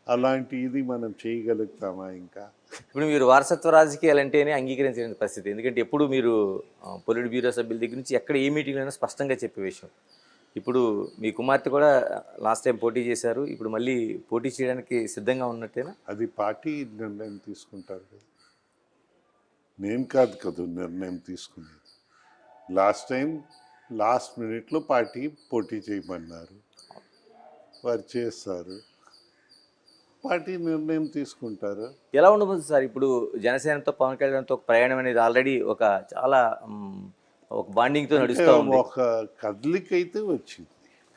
అలాంటి ఇది మనం చేయగలుగుతామా ఇంకా? ఇప్పుడు మీరు వారసత్వ రాజకీయాలంటేనే అంగీకరించలేని పరిస్థితి. ఎందుకంటే ఎప్పుడు మీరు పొలిట్ బ్యూరో సభ్యుల దగ్గర నుంచి ఎక్కడ ఏ మీటింగ్‌లో స్పష్టంగా చెప్పే విషయం. ఇప్పుడు మీ కుమార్తె కూడా లాస్ట్ టైం పోటీ చేశారు. ఇప్పుడు మళ్ళీ పోటీ చేయడానికి సిద్ధంగా ఉన్నట్టేనా? అది పార్టీ నిర్ణయం తీసుకుంటారు కదా, నేను కాదు కదా నిర్ణయం తీసుకునేది. లాస్ట్ టైం లాస్ట్ మినిట్లో పార్టీ పోటీ చేయమన్నారు, వారు చేస్తారు, పార్టీ నిర్ణయం తీసుకుంటారు. ఎలా ఉండబోతుంది సార్? ఇప్పుడు జనసేనతో పవన్ కళ్యాణ్‌తో ఒక ప్రయాణం అనేది ఆల్రెడీ ఒక చాలా ఒక బాండింగ్‌తో అంటే నడుస్తా ఉంది. ఒక కదలికైతే వచ్చింది,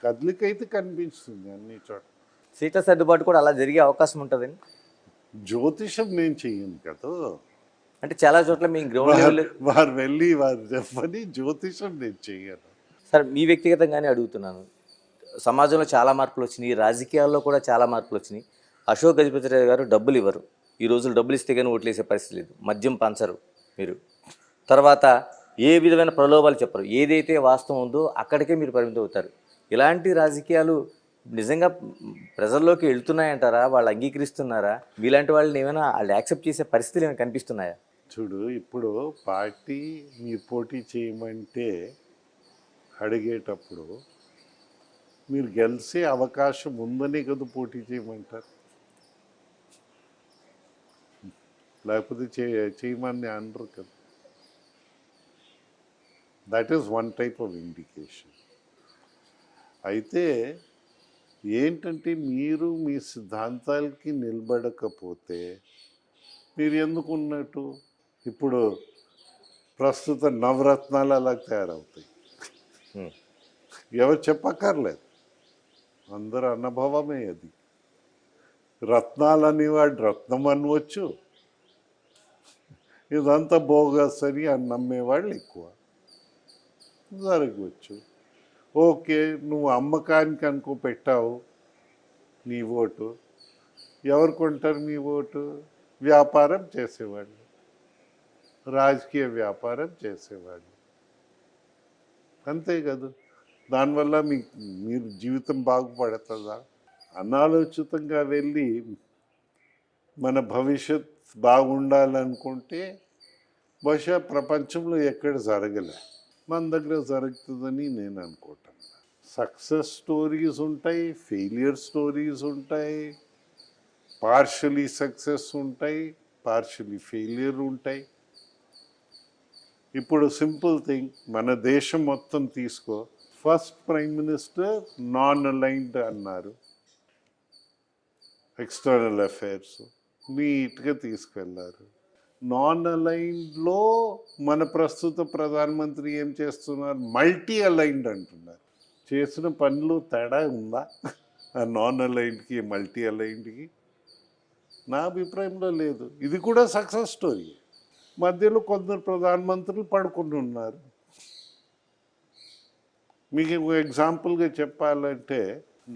కదలికైతే కనిపిస్తుంది అన్ని చోట్ల. సీట్ల సర్దుబాటు కూడా అలా జరిగే అవకాశం ఉంటుందని. జ్యోతిషం నేను చెయ్యను కదా, అంటే చాలా చోట్ల మీ గ్రౌండ్ లెవెల్. వారు వెళ్ళి వారు చెప్పని జ్యోతిషం నేను చెయ్యను. సార్ మీ వ్యక్తిగతంగానే అడుగుతున్నాను. సమాజంలో చాలా మార్పులు వచ్చినాయి, రాజకీయాల్లో కూడా చాలా మార్పులు వచ్చినాయి. అశోక్ గజపతిరాజు గారు డబ్బులు ఇవ్వరు. ఈ రోజులు డబ్బులు ఇస్తే కానీ ఓట్లేసే పరిస్థితి లేదు. మద్యం పంచరు మీరు. తర్వాత ఏ విధమైన ప్రలోభాలు చెప్పరు. ఏదైతే వాస్తవం ఉందో అక్కడికే మీరు పరిమితం అవుతారు. ఇలాంటి రాజకీయాలు నిజంగా ప్రజల్లోకి వెళ్తున్నాయంటారా? వాళ్ళు అంగీకరిస్తున్నారా? మీలాంటి వాళ్ళని ఏమైనా వాళ్ళు యాక్సెప్ట్ చేసే పరిస్థితులు ఏమైనా కనిపిస్తున్నాయా? చూడు, ఇప్పుడు పార్టీ మీరు పోటీ చేయమంటే అడిగేటప్పుడు మీరు గెలిచే అవకాశం ఉందనే కదా పోటీ చేయమంటారు, లేకపోతే చేయమని అనరు కదా. That is one type of indication. అయితే ఏంటంటే మీరు మీ సిద్ధాంతాలకి నిలబడకపోతే మీరు ఎందుకు ఉన్నట్టు? ఇప్పుడు ప్రస్తుత నవరత్నాలు అలా తయారవుతాయి, ఎవరు చెప్పక్కర్లేదు, అందరు అనుభవమే అది. రత్నాలని వాడు రత్నం అనవచ్చు, ఇదంతా బోగస్ అని నమ్మేవాళ్ళు ఎక్కువ, జరగవచ్చు. ఓకే, నువ్వు అమ్మకానికి అనుకో పెట్టావు నీ ఓటు, ఎవరు కొంటారు నీ ఓటు? వ్యాపారం చేసేవాళ్ళు, రాజకీయ వ్యాపారం చేసేవాళ్ళు, అంతే కదా. దానివల్ల మీరు జీవితం బాగుపడుతుందా? అనాలోచితంగా వెళ్ళి మన భవిష్యత్ బాగుండాలనుకుంటే బహుశా ప్రపంచంలో ఎక్కడ జరగలే, మన దగ్గర జరుగుతుందని నేను అనుకుంటాను. సక్సెస్ స్టోరీస్ ఉంటాయి, ఫెయిలియర్ స్టోరీస్ ఉంటాయి, పార్షియలీ సక్సెస్ ఉంటాయి, పార్షియలీ ఫెయిలియర్ ఉంటాయి. ఇప్పుడు సింపుల్ థింగ్, మన దేశం మొత్తం తీసుకో, first prime minister non aligned అన్నారు, ఎక్స్టర్నల్ అఫైర్స్ నీట్గా తీసుకెళ్లారు. నాన్ అలైన్డ్లో మన ప్రస్తుత ప్రధానమంత్రి ఏం చేస్తున్నారు? మల్టీ అలైన్డ్ అంటున్నారు. చేసిన పనులు తేడా ఉందా ఆ నాన్ అలైన్డ్కి మల్టీ అలైన్డ్కి? నా అభిప్రాయంలో లేదు. ఇది కూడా సక్సెస్ స్టోరీ. మధ్యలో కొందరు ప్రధానమంత్రులు పడుకుని ఉన్నారు. మీకు ఎగ్జాంపుల్గా చెప్పాలంటే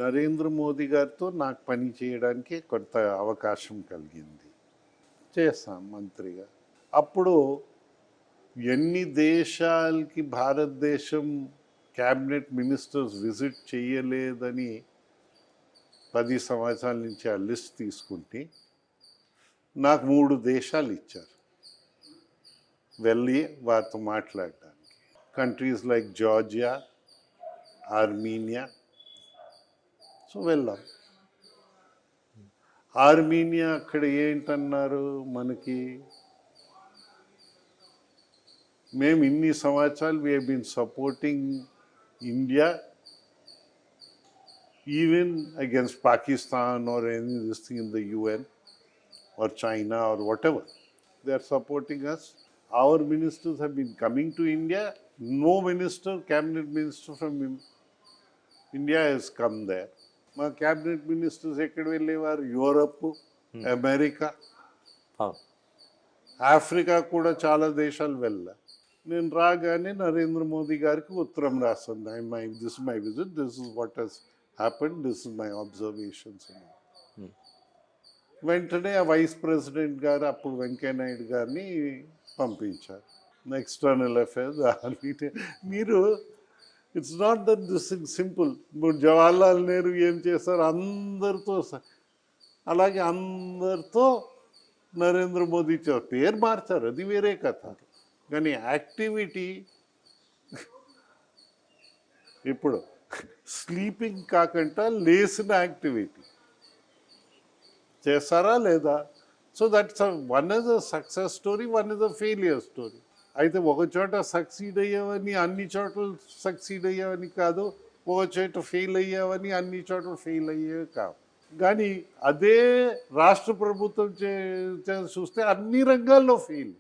నరేంద్ర మోదీ గారితో నాకు పని చేయడానికి కొంత అవకాశం కలిగింది, చేస్తాం మంత్రిగా. అప్పుడు ఎన్ని దేశాలకి భారతదేశం క్యాబినెట్ మినిస్టర్స్ విజిట్ చేయలేదని 10 సంవత్సరాల నుంచి ఆ లిస్ట్ తీసుకుంటే నాకు 3 దేశాలు ఇచ్చారు వెళ్ళి వారితో మాట్లాడడానికి. Countries like Georgia, Armenia. So వెళ్ళాం. ఆర్మీనియా అక్కడ ఏంటన్నారు మనకి, మేము ఇన్ని సంవత్సరాలు we have been supporting India even against Pakistan or any this thing in the UN or China or whatever. They are supporting us. Our ministers have been coming to India. No minister, cabinet minister from India has come there. మా cabinet ministers ఎక్కడ వెళ్ళేవారు? Europe, America, Africa కూడా చాలా దేశాలు వెళ్ళా. నేను రాగానే నరేంద్ర మోదీ గారికి ఉత్తరం రాస్తాను, this my visit, this is what has happened, this is my observations. వెంటనే ఆ వైస్ ప్రెసిడెంట్ గారు అప్పుడు వెంకయ్యనాయుడు గారిని పంపించారు, ఎక్స్టర్నల్ అఫైర్స్. మీరు it's not that this simple. ఇప్పుడు జవహర్లాల్ నెహ్రూ ఏం చేస్తారు? అందరితో అలాగే అందరితో నరేంద్ర మోదీ పేరు మార్చారు, అది వేరే కథ. కానీ యాక్టివిటీ ఇప్పుడు స్లీపింగ్ కాకుండా లేసిన యాక్టివిటీ చేస్తారా లేదా? So that's one is a success story, one is a failure story. అయితే ఒక చోట సక్సీడ్ అయ్యావని అన్ని చోట్ల సక్సీడ్ అయ్యావని కాదు, ఒక చోట ఫెయిల్ అయ్యావని అన్ని చోట్ల ఫెయిల్ అయ్యేవి కావు. కానీ అదే రాష్ట్ర ప్రభుత్వం చూస్తే అన్ని రంగాల్లో ఫెయిల్.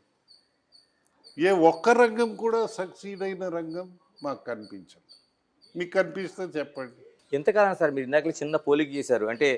ఏ ఒక్క రంగం కూడా సక్సీడ్ అయిన రంగం మాకు కనిపించదు. మీకు కనిపిస్తే చెప్పండి. ఎంతకాలం సార్ మీరు ఇందాక చిన్న పోలిక చేశారు, అంటే